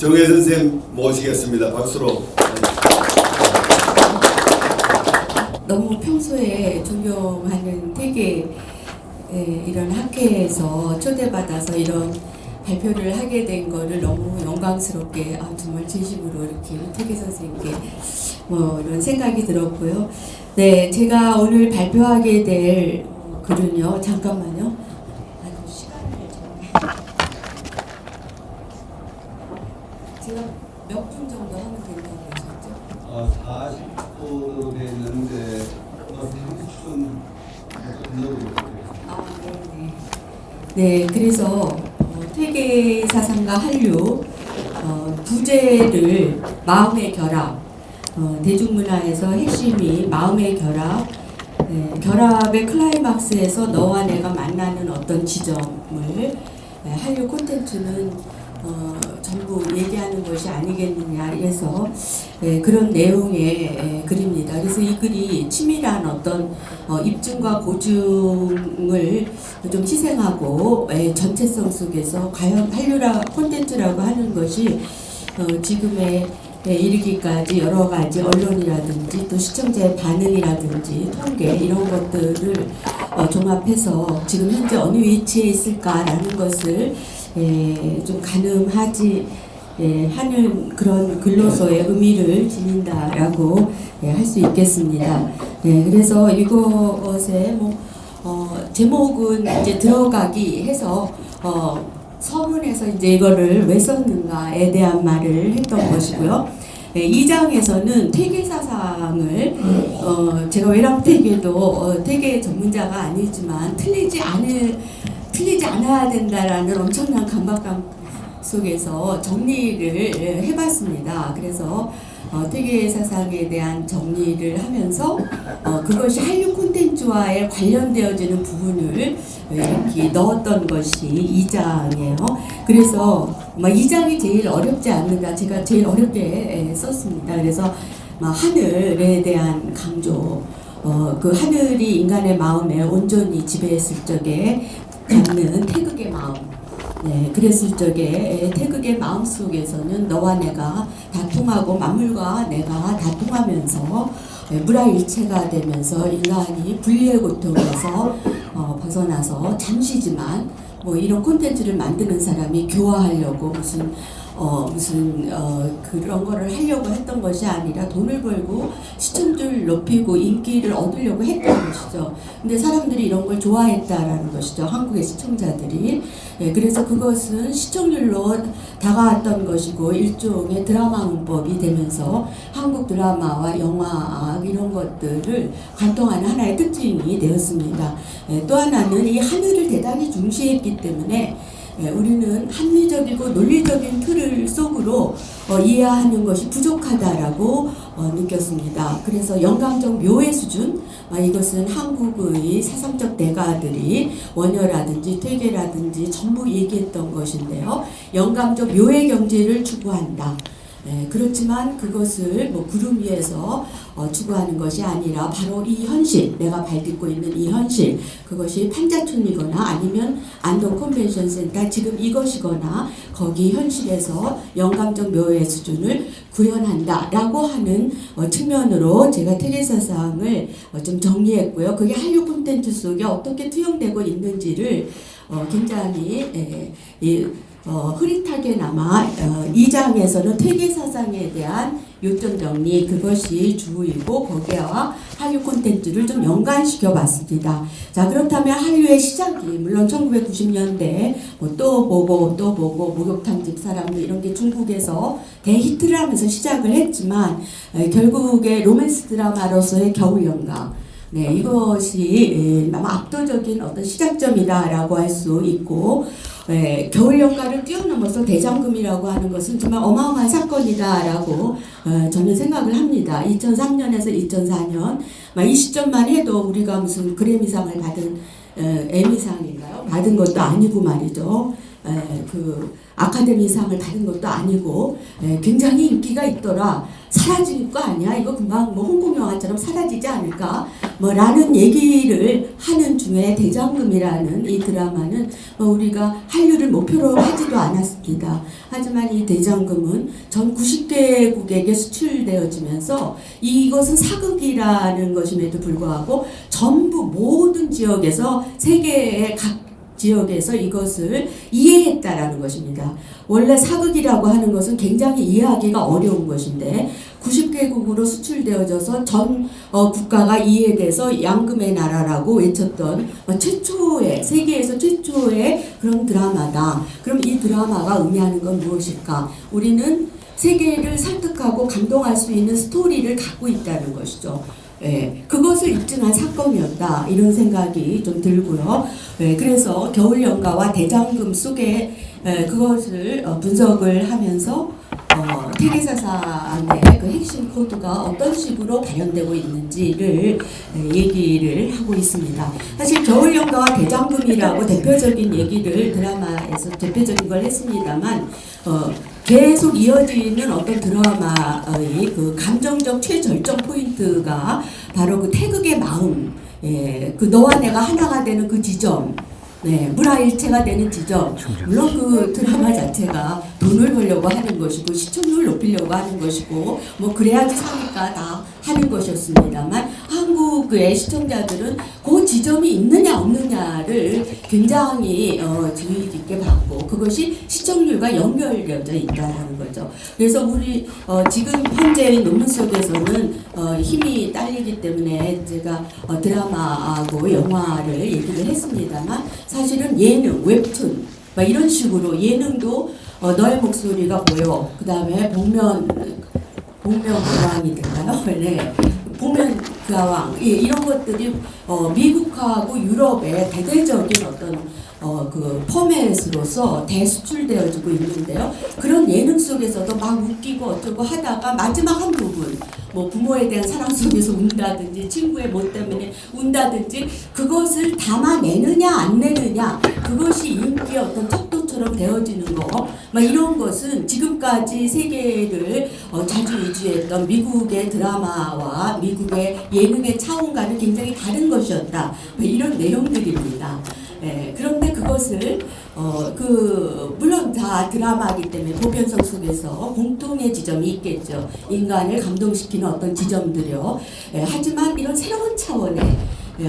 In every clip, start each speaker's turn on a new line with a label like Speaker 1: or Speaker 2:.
Speaker 1: 정혜 선생님 모시겠습니다. 박수로.
Speaker 2: 너무 평소에 존경하는 되게 이런 학회에서 초대받아서 이런 발표를 하게 된 거를 너무 영광스럽게 정말 진심으로 이렇게 태계 선생님께 이런 생각이 들었고요. 네, 제가 오늘 발표하게 될 글은요. 잠깐만요. 시간을 좀 제가 몇 분 정도 하면 된다고 하셨죠?
Speaker 1: 40분 됐는데 30분
Speaker 2: 네, 그래서 퇴계 사상과 한류 부제를 마음의 결합, 대중문화에서 핵심이 마음의 결합, 결합의 클라이막스에서 너와 내가 만나는 어떤 지점을 한류 콘텐츠는 전부 얘기하는 것이 아니겠느냐 해서 그런 내용의 글입니다. 그래서 이 글이 치밀한 어떤 입증과 고증을 좀 희생하고 전체성 속에서 과연 한류라 콘텐츠라고 하는 것이 지금의 이르기까지 여러 가지 언론이라든지 또 시청자의 반응이라든지 통계 이런 것들을 종합해서 지금 현재 어느 위치에 있을까라는 것을 좀 가늠하지 하는 그런 글로서의 의미를 지닌다라고 할 수 있겠습니다. 그래서 이것에 제목은 이제 들어가기 해서 서문에서 이제 이거를 왜 썼는가에 대한 말을 했던 것이고요. 2장에서는 퇴계 사상을 제가 외람퇴계도 퇴계 전문자가 아니지만 틀리지 않아야 된다라는 엄청난 강박감 속에서 정리를 해봤습니다. 그래서 퇴계 사상에 대한 정리를 하면서 그것이 한류 콘텐츠와의 관련되어지는 부분을 이렇게 넣었던 것이 2장이에요. 그래서 2장이 제일 어렵지 않는가, 제가 제일 어렵게 썼습니다. 그래서 하늘에 대한 강조, 그 하늘이 인간의 마음에 온전히 지배했을 적에 갖는 태극의 마음, 그랬을 적에 태극의 마음 속에서는 너와 내가 다 통하고 만물과 내가 다 통하면서 무라일체가 되면서 인간이 분리의 고통에서 벗어나서 잠시지만 이런 콘텐츠를 만드는 사람이 교화하려고 무슨 그런 거를 하려고 했던 것이 아니라 돈을 벌고 시청률 높이고 인기를 얻으려고 했던 것이죠. 근데 사람들이 이런 걸 좋아했다라는 것이죠. 한국의 시청자들이. 그래서 그것은 시청률로 다가왔던 것이고 일종의 드라마 문법이 되면서 한국 드라마와 영화 이런 것들을 관통하는 하나의 특징이 되었습니다. 또 하나는 이 하늘을 대단히 중시했기 때문에 우리는 합리적이고 논리적인 틀을 속으로 이해하는 것이 부족하다라고 느꼈습니다. 그래서 영감적 묘의 수준, 이것은 한국의 사상적 대가들이 원효라든지 퇴계라든지 전부 얘기했던 것인데요. 영감적 묘의 경제를 추구한다. 그렇지만 그것을 구름 위에서 추구하는 것이 아니라 바로 이 현실, 내가 발딛고 있는 이 현실, 그것이 판자촌이거나 아니면 안동 컨벤션 센터 지금 이것이거나 거기 현실에서 영감적 묘의 수준을 구현한다라고 하는 측면으로 제가 퇴계사상을 좀 정리했고요. 그게 한류 콘텐츠 속에 어떻게 투영되고 있는지를 굉장히 흐릿하게나마 2장에서는 퇴계사상에 대한 요점 정리, 그것이 주이고 거기와 한류 콘텐츠를 좀 연관시켜 봤습니다. 자, 그렇다면 한류의 시작이 물론 1990년대 또 보고 목욕탕 집사람 이런 게 중국에서 대히트를 하면서 시작을 했지만 결국에 로맨스 드라마로서의 겨울연가, 이것이 아마 압도적인 어떤 시작점이다라고 할 수 있고, 겨울연가를 뛰어넘어서 대장금이라고 하는 것은 정말 어마어마한 사건이다라고 저는 생각을 합니다. 2003년에서 2004년 이 시점만 해도 우리가 무슨 그래미상을 받은 에미상인가요? 받은 것도 아니고 말이죠. 그 아카데미상을 받은 것도 아니고 굉장히 인기가 있더라. 사라질 거 아니야? 이거 금방 뭐 홍콩 영화처럼 사라지지 않을까? 라는 얘기를 하는 중에 대장금이라는 이 드라마는 우리가 한류를 목표로 하지도 않았습니다. 하지만 이 대장금은 전 90개국에게 수출되어지면서 이것은 사극이라는 것임에도 불구하고 전부 모든 지역에서 세계의 각 지역에서 이것을 이해했다라는 것입니다. 원래 사극이라고 하는 것은 굉장히 이해하기가 어려운 것인데 90개국으로 수출되어져서 전 국가가 이해돼서 양금의 나라라고 외쳤던 최초의 세계에서 최초의 그런 드라마다. 그럼 이 드라마가 의미하는 건 무엇일까? 우리는 세계를 설득하고 감동할 수 있는 스토리를 갖고 있다는 것이죠. 그것을 입증한 사건이었다 이런 생각이 좀 들고요. 그래서 겨울연가와 대장금 속에 그것을 분석을 하면서 태계사상의 그 핵심 코드가 어떤 식으로 발현되고 있는지를 얘기를 하고 있습니다. 사실 겨울연가와 대장금이라고 대표적인 얘기를 드라마에서 대표적인 걸 했습니다만 계속 이어지는 어떤 드라마의 그 감정적 최절정 포인트가 바로 그 태극의 마음, 그 너와 내가 하나가 되는 그 지점, 물화일체가 되는 지점. 물론 그 드라마 자체가 돈을 벌려고 하는 것이고 시청률을 높이려고 하는 것이고 뭐 그래야지 사니까 다 하는 것이었습니다만 한국의 시청자들은 그 지점이 있느냐 없느냐를 굉장히 주의 깊게 봤고 그것이 시청률과 연결되어져 있다는 거죠. 그래서 우리 지금 현재의 논문 속에서는 힘이 딸리기 때문에 제가 드라마하고 영화를 얘기를 했습니다만 사실은 예능, 웹툰 이런 식으로 예능도 너의 목소리가 보여. 그 다음에 복면가왕이 될까요? 네. 복면가왕 이런 것들이 미국하고 유럽의 대대적인 어떤 그 포맷으로서 대수출되어지고 있는데요. 그런 예능 속에서도 막 웃기고 어쩌고 하다가 마지막 한 부분 뭐 부모에 대한 사랑 속에서 운다든지 친구의 못 때문에 운다든지 그것을 담아내느냐 안 내느냐 그것이 인기의 어떤 척도처럼 되어지는 거 이런 것은 지금까지 세계를 자주 위주했던 미국의 드라마와 미국의 예능의 차원과는 굉장히 다른 것이었다 이런 내용들입니다. 그런데 그것을 물론 다 드라마이기 때문에 보편성 속에서 공통의 지점이 있겠죠. 인간을 감동시키는 어떤 지점들이요. 하지만 이런 새로운 차원의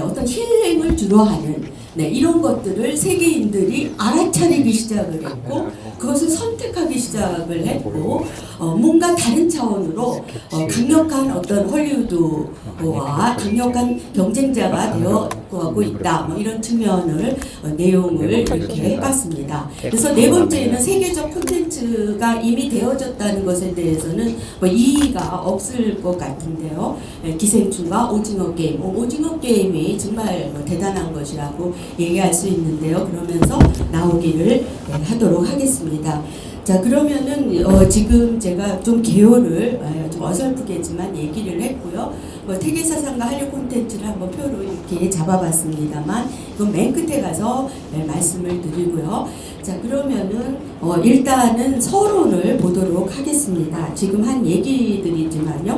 Speaker 2: 어떤 힐링을 주로 하는 이런 것들을 세계인들이 알아차리기 시작을 했고 그것을 선택하기 시작을 했고 뭔가 다른 차원으로 강력한 어떤 헐리우드와 강력한 경쟁자가 되어가고 있다 이런 측면을 내용을 이렇게 해봤습니다. 그래서 네 번째는 세계적 콘텐츠가 이미 되어졌다는 것에 대해서는 이의가 없을 것 같은데요. 기생충과 오징어 게임, 오징어 게임이 정말 대단한 것이라고 얘기할 수 있는데요. 그러면서 나오기를 하도록 하겠습니다. 자 그러면은 지금 제가 좀 개요를 좀 어설프겠지만 얘기를 했고요. 태계사상과 한류 콘텐츠를 한번 표로 이렇게 잡아봤습니다만 이건 맨 끝에 가서 말씀을 드리고요. 자 그러면은 일단은 서론을 보도록 하겠습니다. 지금 한 얘기들이지만요.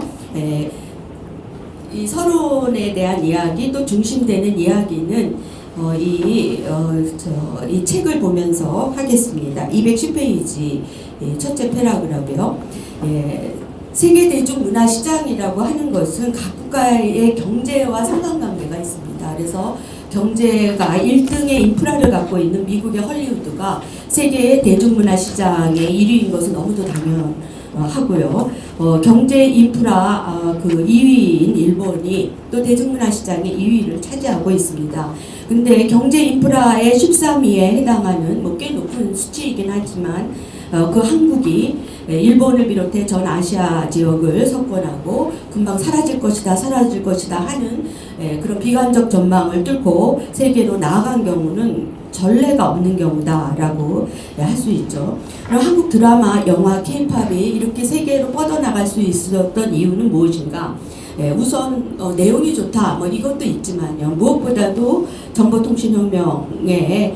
Speaker 2: 이 서론에 대한 이야기 또 중심되는 이야기는 이 책을 보면서 하겠습니다. 210페이지 첫째 패러그래프요. 세계 대중문화 시장이라고 하는 것은 각 국가의 경제와 상관관계가 있습니다. 그래서 경제가 1등의 인프라를 갖고 있는 미국의 헐리우드가 세계의 대중문화 시장의 1위인 것은 너무도 당연하고요. 경제 인프라 그 2위인 일본이 또 대중문화 시장의 2위를 차지하고 있습니다. 근데 경제 인프라의 13위에 해당하는 꽤 높은 수치이긴 하지만 그 한국이 일본을 비롯해 전 아시아 지역을 석권하고 금방 사라질 것이다 하는 그런 비관적 전망을 뚫고 세계로 나아간 경우는 전례가 없는 경우다라고 할 수 있죠. 그럼 한국 드라마, 영화, K-팝이 이렇게 세계로 뻗어나갈 수 있었던 이유는 무엇인가? 우선 내용이 좋다 뭐 이것도 있지만요. 무엇보다도 정보통신혁명에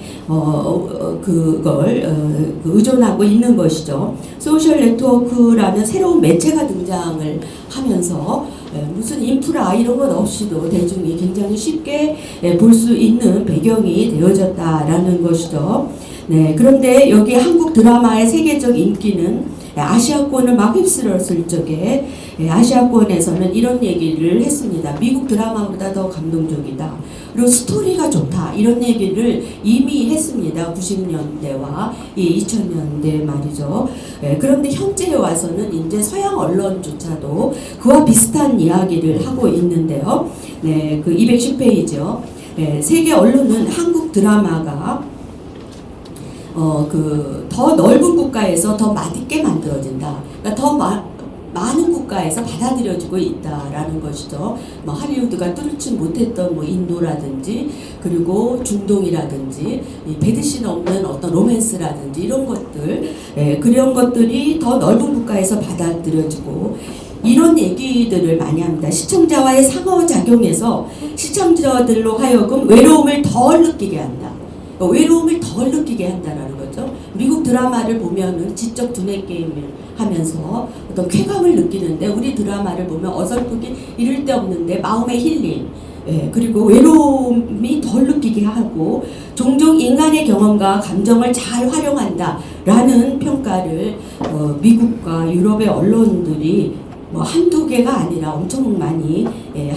Speaker 2: 그걸 의존하고 있는 것이죠. 소셜 네트워크라는 새로운 매체가 등장을 하면서 무슨 인프라 이런 것 없이도 대중이 굉장히 쉽게 볼 수 있는 배경이 되어졌다라는 것이죠. 네, 그런데 여기 한국 드라마의 세계적 인기는 아시아권을 막 휩쓸었을 적에 아시아권에서는 이런 얘기를 했습니다. 미국 드라마보다 더 감동적이다. 그리고 스토리가 좋다. 이런 얘기를 이미 했습니다. 90년대와 이 2000년대 말이죠. 그런데 현재에 와서는 이제 서양 언론조차도 그와 비슷한 이야기를 하고 있는데요. 네, 그 210페이지요. 세계 언론은 한국 드라마가 더 넓은 국가에서 더 맛있게 만들어진다. 그러니까 더 많은 국가에서 받아들여지고 있다라는 것이죠. 뭐 할리우드가 뚫지 못했던 뭐 인도라든지 그리고 중동이라든지 배드신 없는 어떤 로맨스라든지 이런 것들, 그런 것들이 더 넓은 국가에서 받아들여지고 이런 얘기들을 많이 합니다. 시청자와의 상호작용에서 시청자들로 하여금 외로움을 덜 느끼게 한다. 외로움을 덜 느끼게 한다라는 거죠. 미국 드라마를 보면은 지적 두뇌 게임을 하면서 어떤 쾌감을 느끼는데 우리 드라마를 보면 어설프게 이를 데 없는데 마음의 힐링, 그리고 외로움이 덜 느끼게 하고 종종 인간의 경험과 감정을 잘 활용한다라는 평가를 미국과 유럽의 언론들이 뭐 한두 개가 아니라 엄청 많이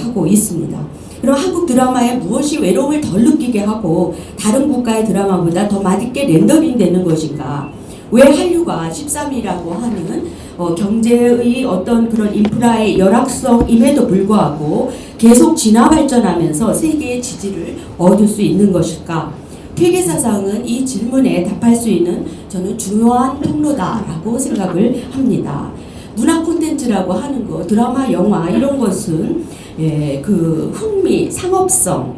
Speaker 2: 하고 있습니다. 그럼 한국 드라마에 무엇이 외로움을 덜 느끼게 하고 다른 국가의 드라마보다 더 맛있게 렌더링 되는 것인가? 왜 한류가 13이라고 하는 경제의 어떤 그런 인프라의 열악성임에도 불구하고 계속 진화 발전하면서 세계의 지지를 얻을 수 있는 것일까? 퇴계사상은 이 질문에 답할 수 있는 저는 중요한 통로다라고 생각을 합니다. 문화 콘텐츠라고 하는 거, 드라마, 영화 이런 것은 그 흥미, 상업성,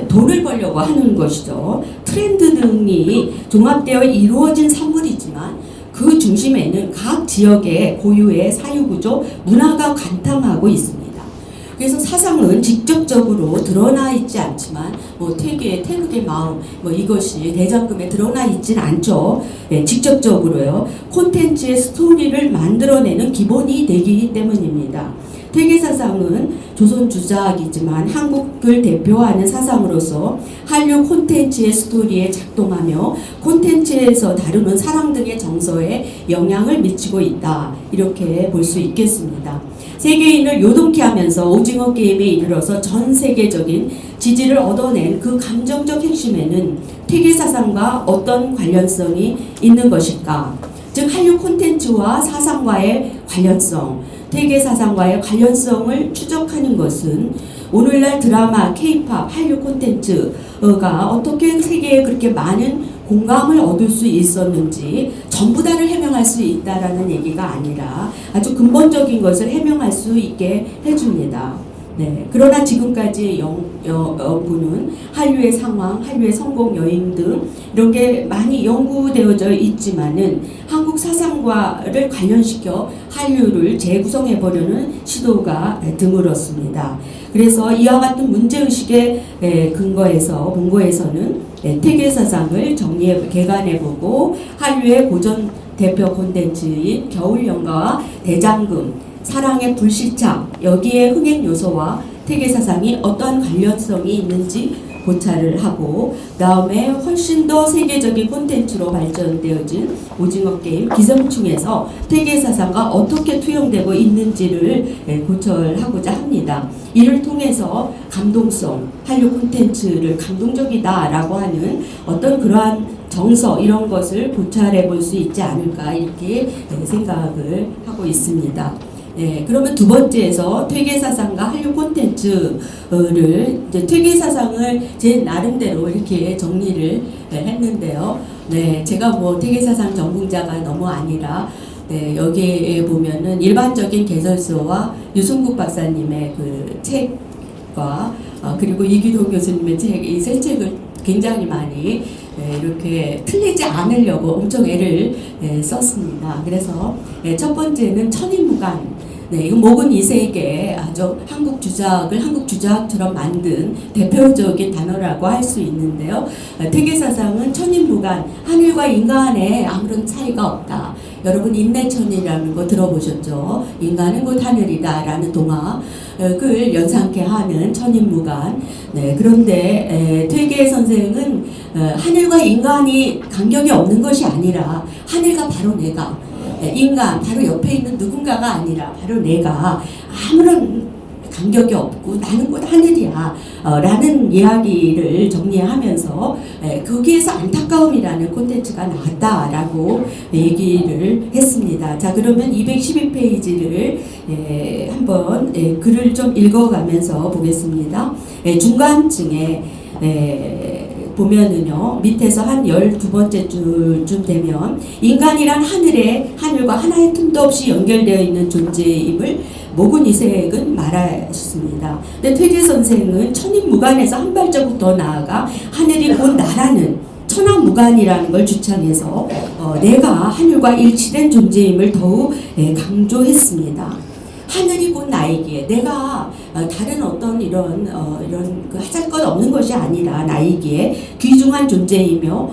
Speaker 2: 돈을 벌려고 하는 것이죠. 트렌드 등이 종합되어 이루어진 산물이지만 그 중심에는 각 지역의 고유의 사유구조, 문화가 관통하고 있습니다. 그래서 사상은 직접적으로 드러나 있지 않지만 뭐 태극의 마음 뭐 이것이 대장금에 드러나 있진 않죠. 직접적으로요. 콘텐츠의 스토리를 만들어내는 기본이 되기 때문입니다. 퇴계사상은 조선 주작이지만 한국을 대표하는 사상으로서 한류 콘텐츠의 스토리에 작동하며 콘텐츠에서 다루는 사랑 등의 정서에 영향을 미치고 있다. 이렇게 볼 수 있겠습니다. 세계인을 요동케 하면서 오징어 게임에 이르러서 전 세계적인 지지를 얻어낸 그 감정적 핵심에는 퇴계사상과 어떤 관련성이 있는 것일까? 즉 한류 콘텐츠와 사상과의 관련성, 퇴계사상과의 관련성을 추적하는 것은 오늘날 드라마, 케이팝, 한류 콘텐츠가 어떻게 세계에 그렇게 많은 공감을 얻을 수 있었는지 전부 다를 해명할 수 있다라는 얘기가 아니라 아주 근본적인 것을 해명할 수 있게 해줍니다. 네. 그러나 지금까지 연구는 한류의 상황, 한류의 성공 여인 등 이런 게 많이 연구되어져 있지만은 한국 사상과를 관련시켜 한류를 재구성해 보려는 시도가 드물었습니다. 그래서 이와 같은 문제의식의 근거에서 본고에서는 퇴계사상을 개관해보고 한류의 고전 대표 콘텐츠인 겨울연가와 대장금, 사랑의 불시착, 여기에 흥행 요소와 퇴계사상이 어떠한 관련성이 있는지 고찰을 하고 다음에 훨씬 더 세계적인 콘텐츠로 발전되어진 오징어 게임 기생충에서 퇴계사상과 어떻게 투영되고 있는지를 고찰하고자 합니다. 이를 통해서 감동성, 한류 콘텐츠를 감동적이다라고 하는 어떤 그러한 정서 이런 것을 고찰해 볼 수 있지 않을까 이렇게 생각을 하고 있습니다. 네, 그러면 두 번째에서 퇴계사상과 한류 콘텐츠를 이제 퇴계사상을 제 나름대로 이렇게 정리를 했는데요. 네, 제가 뭐 퇴계사상 전공자가 너무 아니라 여기에 보면은 일반적인 개설서와 유승국 박사님의 그 책과 그리고 이기동 교수님의 책, 이 세 책을 굉장히 많이 이렇게 틀리지 않으려고 엄청 애를 썼습니다. 그래서 첫 번째는 천인무관 네, 이건 모근 이세계 아주 한국 주작처럼 만든 대표적인 단어라고 할 수 있는데요. 퇴계사상은 천인무간, 하늘과 인간에 아무런 차이가 없다. 여러분 인내천이라는 거 들어보셨죠? 인간은 곧 하늘이다라는 동화를 연상케 하는 천인무간. 네, 그런데 퇴계 선생은 하늘과 인간이 간격이 없는 것이 아니라 하늘과 바로 내가, 인간 바로 옆에 있는 누군가가 아니라 바로 내가 아무런 간격이 없고 나는 곧 하늘이야 라는 이야기를 정리하면서 거기에서 안타까움이라는 콘텐츠가 나왔다라고 얘기를 했습니다. 자, 그러면 212페이지를 한번 글을 좀 읽어가면서 보겠습니다. 중간층에 보면은요, 밑에서 한 12번째 줄쯤 되면 인간이란 하늘과 하나의 틈도 없이 연결되어 있는 존재임을 모근 이색은 말하셨습니다. 근데 퇴계 선생은 천인무간에서 한 발자국 더 나아가 하늘이 곧 나라는 천하무간이라는 걸 주창해서 내가 하늘과 일치된 존재임을 더욱 강조했습니다. 하늘이 곧 나이기에 내가 다른 어떤 이런 그 하잘것 없는 것이 아니라 나이기에 귀중한 존재이며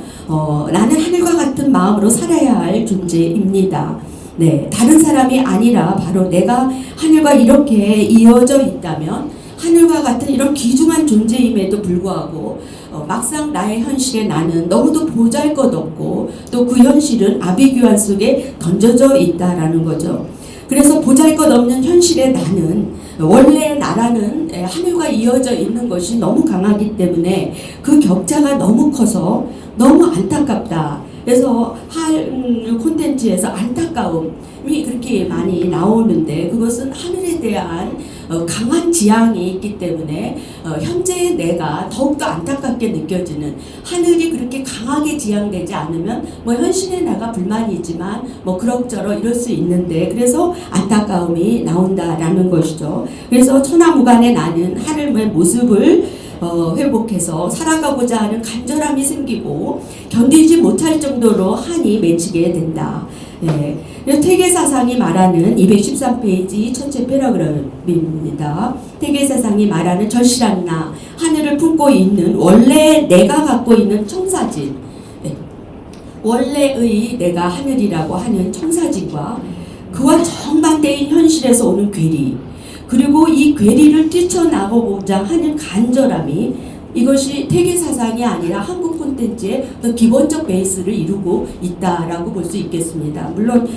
Speaker 2: 나는 하늘과 같은 마음으로 살아야 할 존재입니다. 네, 다른 사람이 아니라 바로 내가 하늘과 이렇게 이어져 있다면 하늘과 같은 이런 귀중한 존재임에도 불구하고 막상 나의 현실에 나는 너무도 보잘것없고 또 그 현실은 아비규환 속에 던져져 있다라는 거죠. 그래서 보잘것없는 현실의 나는 원래 나라는 하늘과 이어져 있는 것이 너무 강하기 때문에 그 격차가 너무 커서 너무 안타깝다. 그래서 한류 콘텐츠에서 안타까움이 그렇게 많이 나오는데 그것은 하늘에 대한 강한 지향이 있기 때문에 현재의 내가 더욱더 안타깝게 느껴지는, 하늘이 그렇게 강하게 지향되지 않으면 뭐 현실의 나가 불만이지만 뭐 그럭저럭 이럴 수 있는데 그래서 안타까움이 나온다라는 것이죠. 그래서 천하무간의 나는 하늘의 모습을 회복해서 살아가고자 하는 간절함이 생기고 견디지 못할 정도로 한이 맺히게 된다. 네. 퇴계사상이 말하는 213페이지 첫째 패러그래프입니다. 퇴계사상이 말하는 절실한 나, 하늘을 품고 있는 원래 내가 갖고 있는 청사진, 네. 원래의 내가 하늘이라고 하는 청사진과 그와 정반대인 현실에서 오는 괴리, 그리고 이 괴리를 뛰쳐나가고자 하는 간절함이, 이것이 퇴계사상이 아니라 한국 콘텐츠의 기본적 베이스를 이루고 있다라고 볼 수 있겠습니다. 물론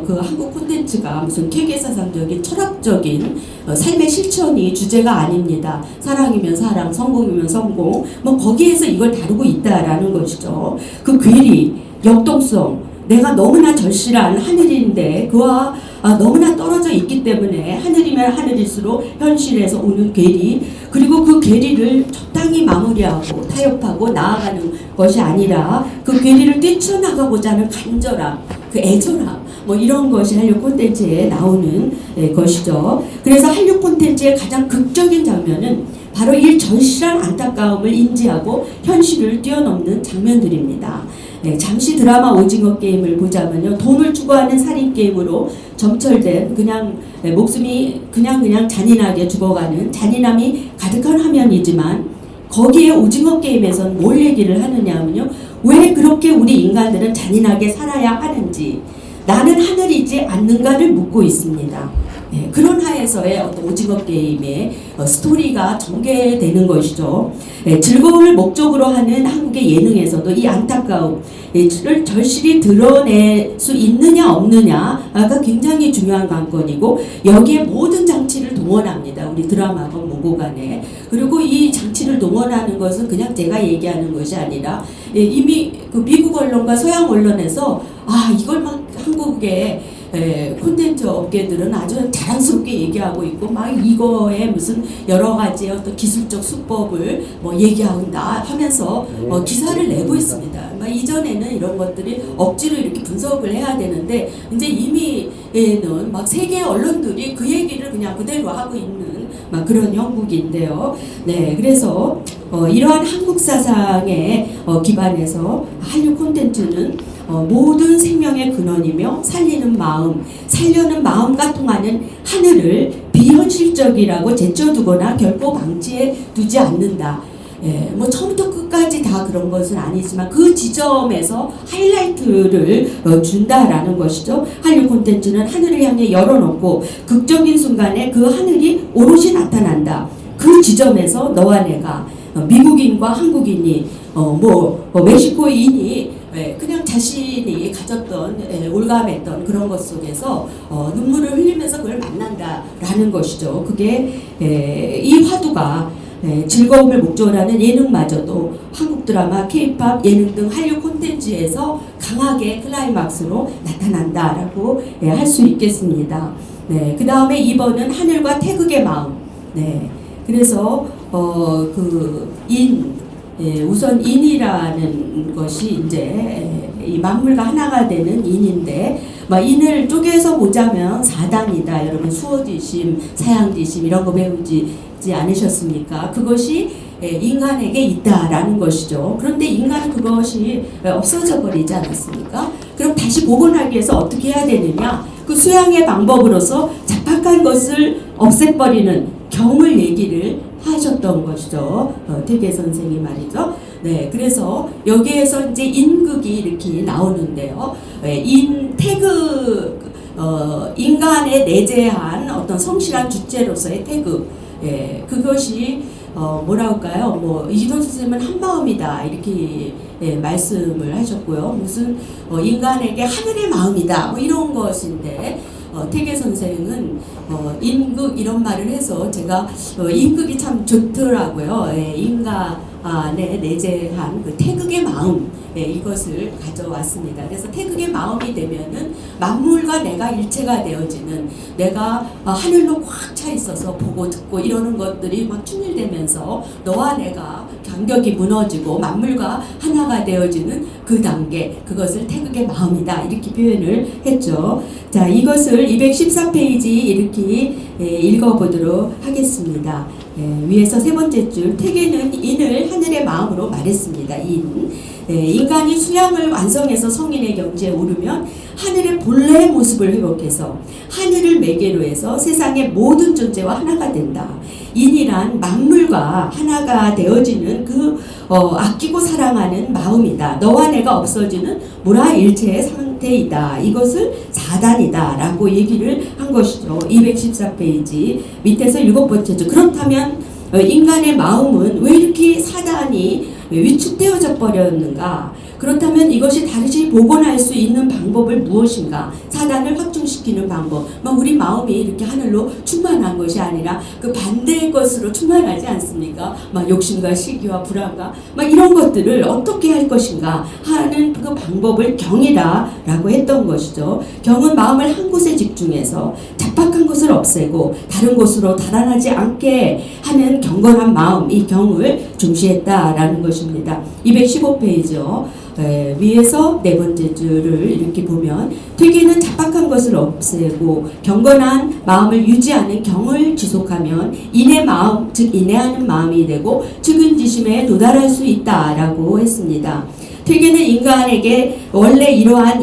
Speaker 2: 그 한국 콘텐츠가 무슨 퇴계사상적인 철학적인 삶의 실천이 주제가 아닙니다. 사랑이면 사랑, 성공이면 성공, 뭐 거기에서 이걸 다루고 있다라는 것이죠. 그 괴리, 역동성, 내가 너무나 절실한 하늘인데 그와 너무나 떨어져 있기 때문에 하늘이면 하늘일수록 현실에서 오는 괴리, 그리고 그 괴리를 적당히 마무리하고 타협하고 나아가는 것이 아니라 그 괴리를 뛰쳐나가고자 하는 간절함, 그 애절함, 뭐 이런 것이 한류 콘텐츠에 나오는 것이죠. 그래서 한류 콘텐츠의 가장 극적인 장면은 바로 이 절실한 안타까움을 인지하고 현실을 뛰어넘는 장면들입니다. 네, 잠시 드라마 오징어 게임을 보자면요, 돈을 추구하는 살인 게임으로 점철된 그냥 목숨이 그냥 잔인하게 죽어가는 잔인함이 가득한 화면이지만 거기에 오징어 게임에서는 뭘 얘기를 하느냐면요, 왜 그렇게 우리 인간들은 잔인하게 살아야 하는지, 나는 하늘이지 않는가를 묻고 있습니다. 네, 그런 하에서의 어떤 오징어 게임의 스토리가 전개되는 것이죠. 네, 즐거움을 목적으로 하는 한국의 예능에서도 이 안타까움을 절실히 드러낼 수 있느냐 없느냐가 굉장히 중요한 관건이고, 여기에 모든 장치를 동원합니다. 우리 드라마건 뭐고 간에. 그리고 이 장치를 동원하는 것은 그냥 제가 얘기하는 것이 아니라 이미 그 미국 언론과 서양 언론에서 이걸 막 한국의 콘텐츠 업계들은 아주 자랑스럽게 얘기하고 있고 막 이거에 무슨 여러 가지 어떤 기술적 수법을 뭐 얘기한다 하면서 기사를 내고 있습니다. 막 이전에는 이런 것들이 억지로 이렇게 분석을 해야 되는데 이제 이미는 막 세계 언론들이 그 얘기를 그냥 그대로 하고 있는 막 그런 형국인데요. 네, 그래서 이러한 한국 사상에 기반해서 한류 콘텐츠는 모든 생명의 근원이며 살리는 마음, 살려는 마음과 통하는 하늘을 비현실적이라고 제쳐두거나 결코 방치해 두지 않는다. 뭐 처음부터 끝까지 다 그런 것은 아니지만 그 지점에서 하이라이트를 준다라는 것이죠. 한류 콘텐츠는 하늘을 향해 열어놓고 극적인 순간에 그 하늘이 오롯이 나타난다. 그 지점에서 너와 내가 미국인과 한국인이 멕시코인이 그냥 자신이 가졌던 올감했던 그런 것 속에서 눈물을 흘리면서 그걸 만난다라는 것이죠. 그게 이 화두가 즐거움을 목적으로 하는 예능마저도 한국 드라마, K-팝, 예능 등 한류 콘텐츠에서 강하게 클라이막스로 나타난다라고 할 수 있겠습니다. 그 다음에 2번은 하늘과 태극의 마음. 그래서 우선 인이라는 것이 이제 이 만물과 하나가 되는 인인데, 인을 쪼개서 보자면 사단이다. 여러분 수어지심, 사양지심 이런 거 배우지 않으셨습니까? 그것이 인간에게 있다라는 것이죠. 그런데 인간은 그것이 없어져 버리지 않았습니까? 그럼 다시 복원하기 위해서 어떻게 해야 되느냐? 그 수양의 방법으로서 잡학한 것을 없애버리는 경을 얘기를 하셨던 것이죠. 태계 선생이 말이죠. 그래서 여기에서 이제 인극이 이렇게 나오는데요. 인간에 내재한 어떤 성실한 주체로서의 태극, 그것이 뭐랄까요? 이기동 선생님은 한 마음이다 이렇게 말씀을 하셨고요. 무슨 인간에게 하늘의 마음이다 이런 것인데. 태계 선생은 인극 이런 말을 해서 제가 인극이 참 좋더라고요. 인간에 내재한 그 태극의 마음, 이것을 가져왔습니다. 그래서 태극의 마음이 되면은 만물과 내가 일체가 되어지는, 내가 하늘로 꽉 차 있어서 보고 듣고 이러는 것들이 막 충실되면서 너와 내가 간격이 무너지고 만물과 하나가 되어지는 그 단계, 그것을 태극의 마음이다 이렇게 표현을 했죠. 자, 이것을 214페이지 이렇게 읽어보도록 하겠습니다. 위에서 세 번째 줄, 태계는 인을 하늘의 마음으로 말했습니다. 인간이 수양을 완성해서 성인의 경지에 오르면 하늘의 본래의 모습을 회복해서 하늘을 매개로 해서 세상의 모든 존재와 하나가 된다. 인이란 만물과 하나가 되어지는 그 아끼고 사랑하는 마음이다. 너와 내가 없어지는 무라일체의 상태이다. 이것을 사단이다 라고 얘기를 한 것이죠. 214페이지 밑에서 7번째 줄. 그렇다면 인간의 마음은 왜 이렇게 사단이 위축되어져 버렸는가? 그렇다면 이것이 다시 복원할 수 있는 방법은 무엇인가? 사단을 확증시키는 방법. 우리 마음이 이렇게 하늘로 충만한 것이 아니라 그 반대의 것으로 충만하지 않습니까? 욕심과 시기와 불안과 이런 것들을 어떻게 할 것인가 하는 그 방법을 경이다라고 했던 것이죠. 경은 마음을 한 곳에 집중해서 잡박한 것을 없애고 다른 곳으로 달아나지 않게 하는 경건한 마음, 이 경을 중시했다라는 것입니다. 215페이지요. 위에서 네 번째 줄을 이렇게 보면 퇴계는 잡박한 것을 없애고 경건한 마음을 유지하는 경을 지속하면 인의 마음, 즉 인내하는 마음이 되고 측은지심에 도달할 수 있다라고 했습니다. 퇴계는 인간에게 원래 이러한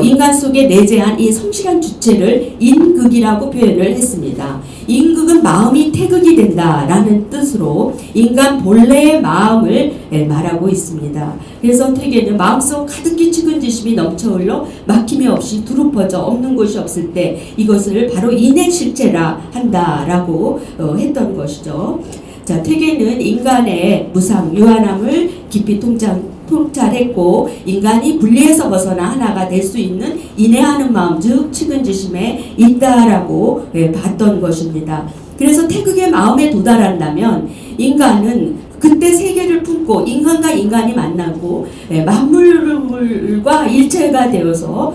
Speaker 2: 인간 속에 내재한 이 성실한 주체를 인극이라고 표현을 했습니다. 인극은 마음이 태극이 된다라는 뜻으로 인간 본래의 마음을 말하고 있습니다. 그래서 퇴계는 마음속 가득히 측은지심이 넘쳐흘러 막힘이 없이 두루 퍼져 없는 곳이 없을 때 이것을 바로 인의 실체라 한다라고 했던 것이죠. 자, 퇴계는 인간의 무상, 유한함을 깊이 통찰했고 인간이 분리해서 벗어나 하나가 될 수 있는 인내하는 마음, 즉 측은지심에 있다라고 봤던 것입니다. 그래서 태극의 마음에 도달한다면 인간은 그때 세계를 품고 인간과 인간이 만나고 만물과 일체가 되어서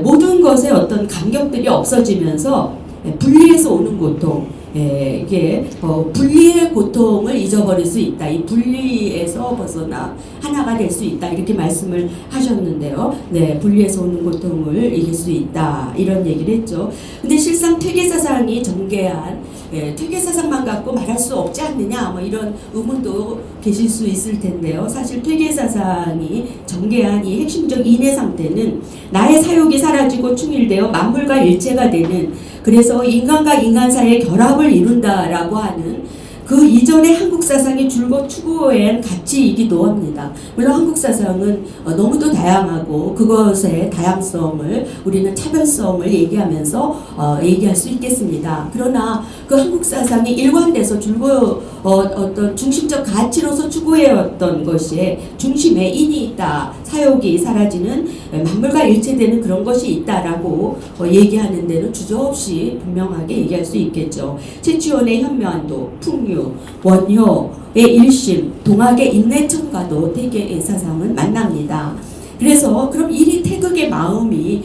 Speaker 2: 모든 것의 어떤 간격들이 없어지면서 분리해서 오는 고통, 이게 분리의 고통을 잊어버릴 수 있다. 이 분리에서 벗어나 하나가 될 수 있다. 이렇게 말씀을 하셨는데요. 분리해서 오는 고통을 이길 수 있다. 이런 얘기를 했죠. 근데 실상 퇴계 사상이 전개한 퇴계 사상만 갖고 말할 수 없지 않느냐 뭐 이런 의문도 계실 수 있을 텐데요. 사실 퇴계 사상이 전개한 이 핵심적 인해 상태는 나의 사욕이 사라지고 충일되어 만물과 일체가 되는, 그래서 인간과 인간 사이의 결합을 이룬다라고 하는 그 이전의 한국 사상이 줄곧 추구한 가치이기도 합니다. 물론 한국 사상은 너무도 다양하고 그것의 다양성을 우리는 차별성을 얘기하면서 얘기할 수 있겠습니다. 그러나 그 한국 사상이 일관돼서 줄곧 어떤 중심적 가치로서 추구해왔던 것이 중심에 인이 있다, 사욕이 사라지는 만물과 일체되는 그런 것이 있다라고 얘기하는 데는 주저없이 분명하게 얘기할 수 있겠죠. 최치원의 현묘한도, 풍류, 원효의 일심, 동학의 인내천과도 퇴계의 사상은 만납니다. 그래서 그럼 이 태극의 마음이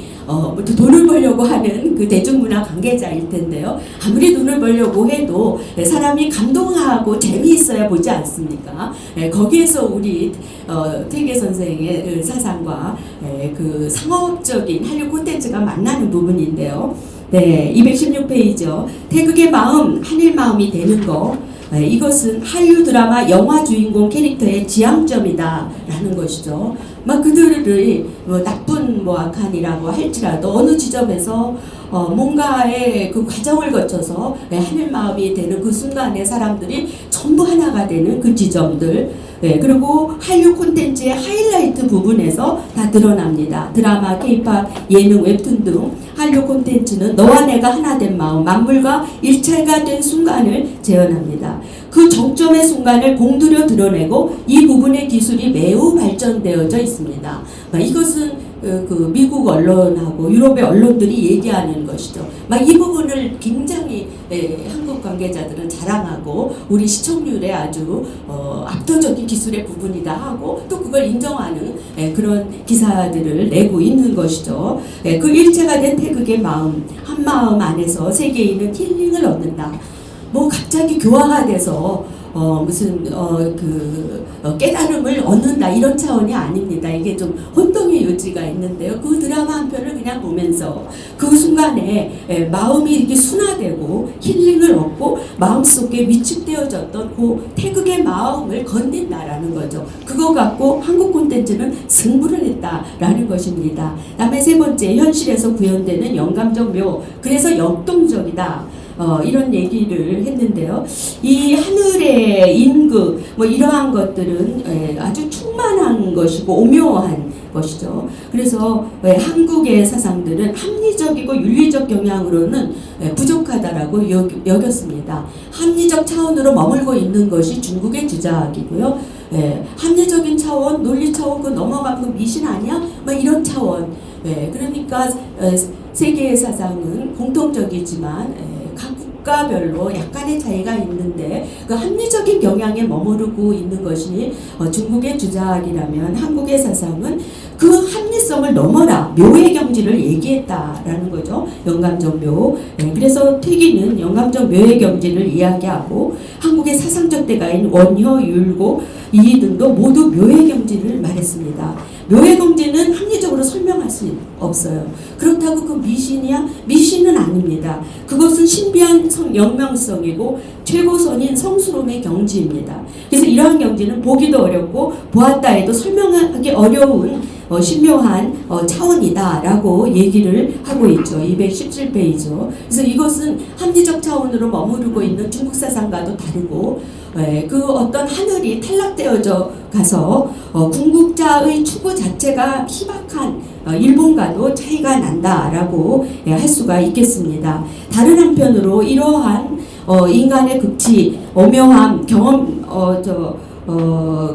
Speaker 2: 돈을 벌려고 하는 그 대중문화 관계자일 텐데요. 아무리 돈을 벌려고 해도 사람이 감동하고 재미있어야 보지 않습니까? 거기에서 우리 퇴계 선생의 그 사상과 그 상업적인 한류 콘텐츠가 만나는 부분인데요. 네, 216페이지요. 태극의 마음, 한일 마음이 되는 거. 이것은 한류 드라마 영화 주인공 캐릭터의 지향점이다라는 것이죠. 막 그들을 나쁜 악한이라고 할지라도 어느 지점에서 뭔가의 그 과정을 거쳐서 한일 마음이 되는 그 순간에 사람들이 전부 하나가 되는 그 지점들, 그리고 한류 콘텐츠의 하이라이트 부분에서 다 드러납니다. 드라마, 케이팝, 예능, 웹툰 등 한류 콘텐츠는 너와 내가 하나 된 마음, 만물과 일체가 된 순간을 재현합니다. 그 정점의 순간을 공들여 드러내고 이 부분의 기술이 매우 발전되어져 있습니다. 이것은 그 미국 언론하고 유럽의 언론들이 얘기하는 것이죠. 이 부분을 굉장히 한국 관계자들은 자랑하고 우리 시청률에 아주 압도적인 기술의 부분이다 하고 또 그걸 인정하는 그런 기사들을 내고 있는 것이죠. 그 일체가 된 태극의 마음, 한 마음 안에서 세계인은 힐링을 얻는다. 갑자기 교화가 돼서 깨달음을 얻는다 이런 차원이 아닙니다. 이게 좀 혼동의 요지가 있는데요. 그 드라마 한 편을 그냥 보면서 그 순간에 마음이 이렇게 순화되고 힐링을 얻고 마음속에 위축되어졌던 그 태극의 마음을 건넨다라는 거죠. 그거 갖고 한국 콘텐츠는 승부를 했다라는 것입니다. 다음에 세 번째, 현실에서 구현되는 영감적 묘, 그래서 역동적이다. 이런 얘기를 했는데요. 이 하늘의 인극 이러한 것들은 아주 충만한 것이고 오묘한 것이죠. 그래서 한국의 사상들은 합리적이고 윤리적 경향으로는 부족하다라고 여겼습니다. 합리적 차원으로 머물고 있는 것이 중국의 주장이고요. 합리적인 차원, 논리 차원 그 넘어간 그 미신 아니야? 이런 차원. 그러니까 세계의 사상은 공통적이지만 각 국가별로 약간의 차이가 있는데 그 합리적인 경향에 머무르고 있는 것이 중국의 주장이라면 한국의 사상은 그 합리성을 넘어라 묘의 경지를 얘기했다라는 거죠. 영감적 묘. 그래서 퇴기는 영감적 묘의 경지를 이야기하고 한국의 사상적 대가인 원효, 율고, 이 등도 모두 묘의 경지를 말했습니다. 묘의 경지는 합리적으로 설명할 수 없어요. 그렇다고 그 미신이야? 미신은 아닙니다. 그것은 신비한 영명성이고 최고선인 성스러움의 경지입니다. 그래서 이러한 경지는 보기도 어렵고 보았다 해도 설명하기 어려운 신묘한 차원이다라고 얘기를 하고 있죠. 217페이지죠. 그래서 이것은 합리적 차원으로 머무르고 있는 중국 사상과도 다르고 그 어떤 하늘이 탈락되어져 가서 궁극자의 추구 자체가 희박한 일본과도 차이가 난다라고 할 수가 있겠습니다. 다른 한편으로 이러한 인간의 극치, 오묘함, 경험,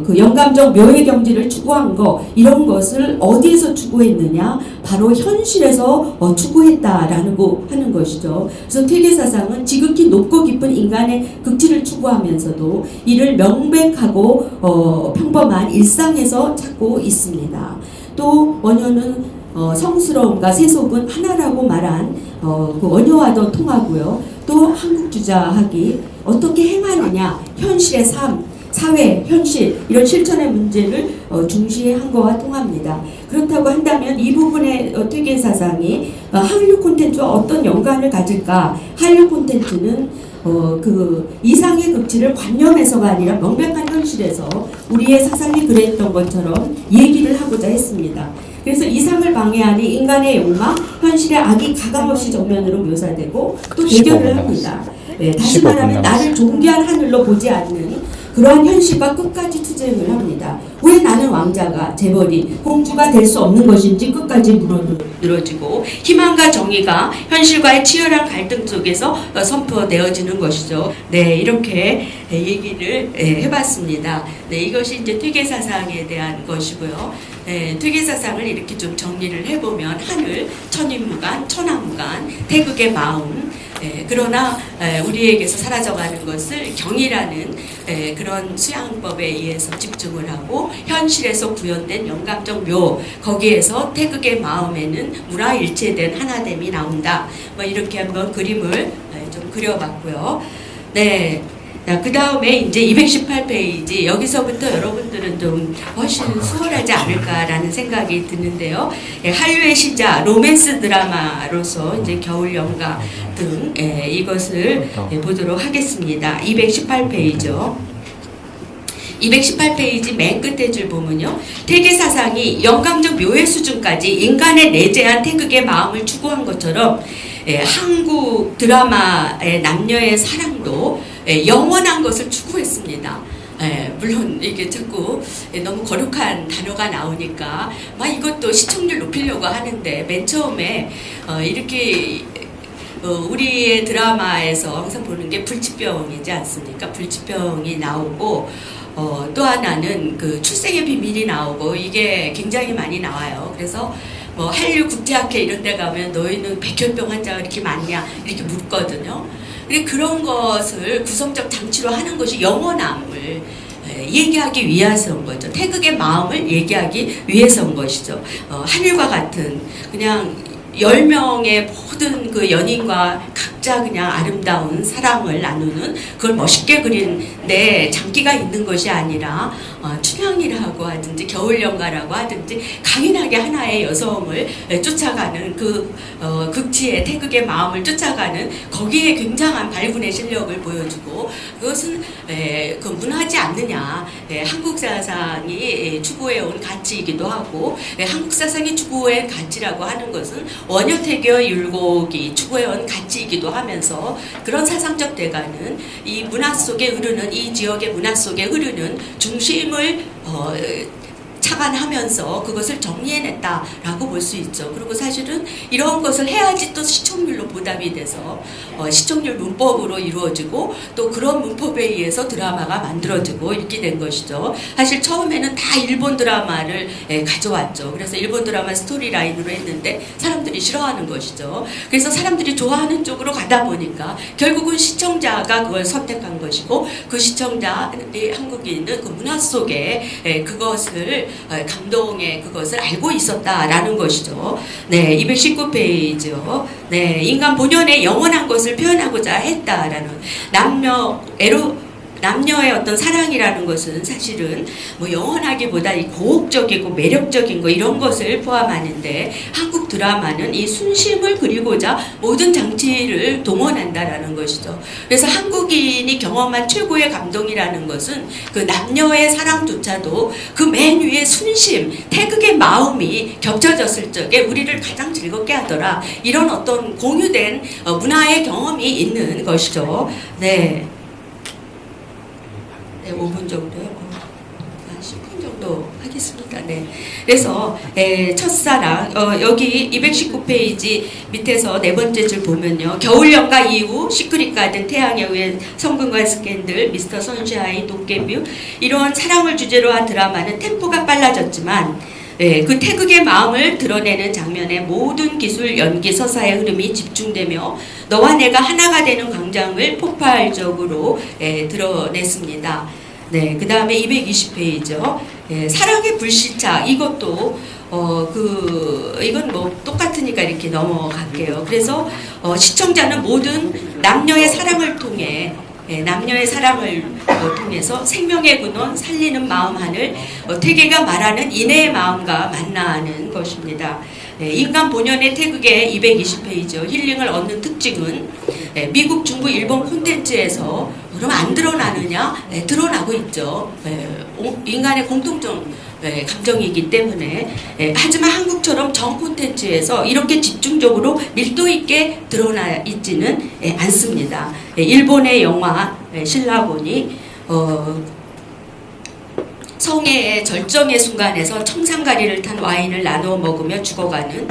Speaker 2: 그 영감적 묘의 경지를 추구한 거 이런 것을 어디에서 추구했느냐? 바로 현실에서 추구했다라고 하는 것이죠. 그래서 퇴계 사상은 지극히 높고 깊은 인간의 극치를 추구하면서도 이를 명백하고 평범한 일상에서 찾고 있습니다. 또 원효는 성스러움과 세속은 하나라고 말한 그 원효와도 통하고요. 또 한국 주자학이 어떻게 행하느냐, 현실의 삶, 사회, 현실 이런 실천의 문제를 중시한 거와 통합니다. 그렇다고 한다면 이 부분의 퇴계 사상이 한류 콘텐츠와 어떤 연관을 가질까? 한류 콘텐츠는 그 이상의 극치를 관념에서가 아니라 명백한 현실에서 우리의 사상이 그랬던 것처럼 얘기를 하고자 했습니다. 그래서 이상을 방해하는 인간의 욕망, 현실의 악이 가감없이 정면으로 묘사되고 또 대결을 합니다. 네, 다시 말하면 나를 존귀한 하늘로 보지 않는 그러한 현실과 끝까지 투쟁을 합니다. 왜 나는 왕자가, 재벌이, 공주가 될 수 없는 것인지 끝까지 물어지고 희망과 정의가 현실과의 치열한 갈등 속에서 선포되어지는 것이죠. 네, 이렇게 얘기를 해봤습니다. 네, 이것이 이제 퇴계사상에 대한 것이고요. 네, 퇴계사상을 이렇게 좀 정리를 해보면 하늘, 천인무관, 천하무관, 태극의 마음, 그러나 우리에게서 사라져가는 것을 경이라는 그런 수양법에 의해서 집중을 하고 현실에서 구현된 영감적 묘, 거기에서 태극의 마음에는 무라일체된 하나됨이 나온다. 뭐 이렇게 한번 그림을 좀 그려봤고요. 네. 그 다음에 이제 218페이지 여기서부터 여러분들은 좀 훨씬 수월하지 않을까라는 생각이 드는데요. 한류의 시작, 로맨스 드라마로서 이제 겨울연가 등 이것을 보도록 하겠습니다. 218페이지요. 218페이지 맨 끝에 줄 보면요. 태계사상이 영감적 묘의 수준까지 인간의 내재한 태극의 마음을 추구한 것처럼 한국 드라마의 남녀의 사랑도 영원한 것을 추구했습니다. 물론 이게 자꾸 너무 거룩한 단어가 나오니까 막 이것도 시청률 높이려고 하는데 맨 처음에 이렇게 우리의 드라마에서 항상 보는 게 불치병이지 않습니까? 불치병이 나오고 또 하나는 그 출생의 비밀이 나오고 이게 굉장히 많이 나와요. 그래서 뭐 한류 국제학회 이런 데 가면 너희는 백혈병 환자가 이렇게 많냐 이렇게 묻거든요. 그런 것을 구성적 장치로 하는 것이 영원함을 얘기하기 위해서인 거죠. 태극의 마음을 얘기하기 위해서인 것이죠. 하늘과 같은 그냥 10명의 모든 그 연인과 각자 그냥 아름다운 사랑을 나누는 그걸 멋있게 그린 내 장기가 있는 것이 아니라 춘향이라고 하든지 겨울연가라고 하든지 강인하게 하나의 여성을 쫓아가는 그 극치의 태극의 마음을 쫓아가는 거기에 굉장한 발군의 실력을 보여주고 그것은 그 문화지 않느냐. 한국 사상이 추구해온 가치이기도 하고 한국 사상이 추구해온 가치라고 하는 것은 원효태교 율곡이 추구해온 가치이기도 하면서 그런 사상적 대가는 이 문화 속에 흐르는 이 지역의 문화 속에 흐르는 중심을 착안하면서 그것을 정리해냈다라고 볼 수 있죠. 그리고 사실은 이런 것을 해야지 또 시청률로 보답이 돼서 시청률 문법으로 이루어지고 또 그런 문법에 의해서 드라마가 만들어지고 이렇게 된 것이죠. 사실 처음에는 다 일본 드라마를 가져왔죠. 그래서 일본 드라마 스토리라인으로 했는데 사람들이 싫어하는 것이죠. 그래서 사람들이 좋아하는 쪽으로 가다 보니까 결국은 시청자가 그걸 선택한 것이고 그 시청자들이 한국인은 그 문화 속에 그것을 감동의 그것을 알고 있었다라는 것이죠. 네, 219페이지요. 네, 인간 본연의 영원한 것을 표현하고자 했다라는 남녀의 어떤 사랑이라는 것은 사실은 뭐 영원하기보다 이 고혹적이고 매력적인 거 이런 것을 포함하는데 한국 드라마는 이 순심을 그리고자 모든 장치를 동원한다라는 것이죠. 그래서 한국인이 경험한 최고의 감동이라는 것은 그 남녀의 사랑조차도 그 맨 위에 순심, 태극의 마음이 겹쳐졌을 적에 우리를 가장 즐겁게 하더라. 이런 어떤 공유된 문화의 경험이 있는 것이죠. 네. 네, 5분 정도요. 10분 정도 하겠습니다. 네. 그래서 첫사랑 여기 219페이지 밑에서 네 번째 줄 보면요. 겨울연가 이후 시크릿 가든 태양에 의한 성분과 스캔들, 미스터 선샤인, 도깨비 이런 사랑을 주제로 한 드라마는 템포가 빨라졌지만 그 태극의 마음을 드러내는 장면에 모든 기술, 연기, 서사의 흐름이 집중되며 너와 내가 하나가 되는 광장을 폭발적으로 드러냈습니다. 네, 그 다음에 220페이지요. 사랑의 불시착 이것도 이건 뭐 똑같으니까 이렇게 넘어갈게요. 그래서 시청자는 모든 남녀의 사랑을 통해
Speaker 3: 남녀의 사랑을 통해서 생명의 근원 살리는 마음 하늘 태계가 말하는 인애의 마음과 만나는 것입니다. 인간 본연의 태극의 220페이지 힐링을 얻는 특징은 미국, 중국, 일본 콘텐츠에서 그럼 안 드러나느냐? 드러나고 있죠. 인간의 공통점 감정이기 때문에 하지만 한국처럼 전 콘텐츠에서 이렇게 집중적으로 밀도 있게 드러나 있지는 않습니다. 일본의 영화 신라본이 성애의 절정의 순간에서 청산가리를 탄 와인을 나누어 먹으며 죽어가는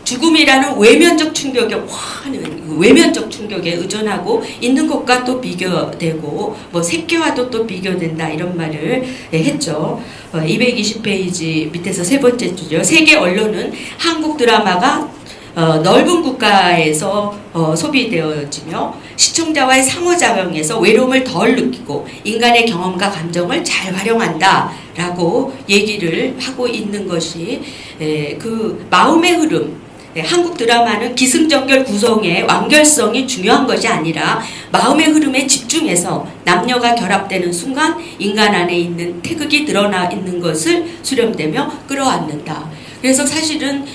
Speaker 3: 죽음이라는 외면적 충격에 화는 외면적 충격에 의존하고 있는 것과 또 비교되고 뭐 새끼와도 또 비교된다 이런 말을 했죠. 220페이지 밑에서 세 번째 주죠. 세계 언론은 한국 드라마가 넓은 국가에서 소비되어지며 시청자와의 상호작용에서 외로움을 덜 느끼고 인간의 경험과 감정을 잘 활용한다라고 얘기를 하고 있는 것이 그 마음의 흐름. 한국 드라마는 기승전결 구성의 완결성이 중요한 것이 아니라 마음의 흐름에 집중해서 남녀가 결합되는 순간 인간 안에 있는 태극이 드러나 있는 것을 수렴되며 끌어안는다. 그래서 사실은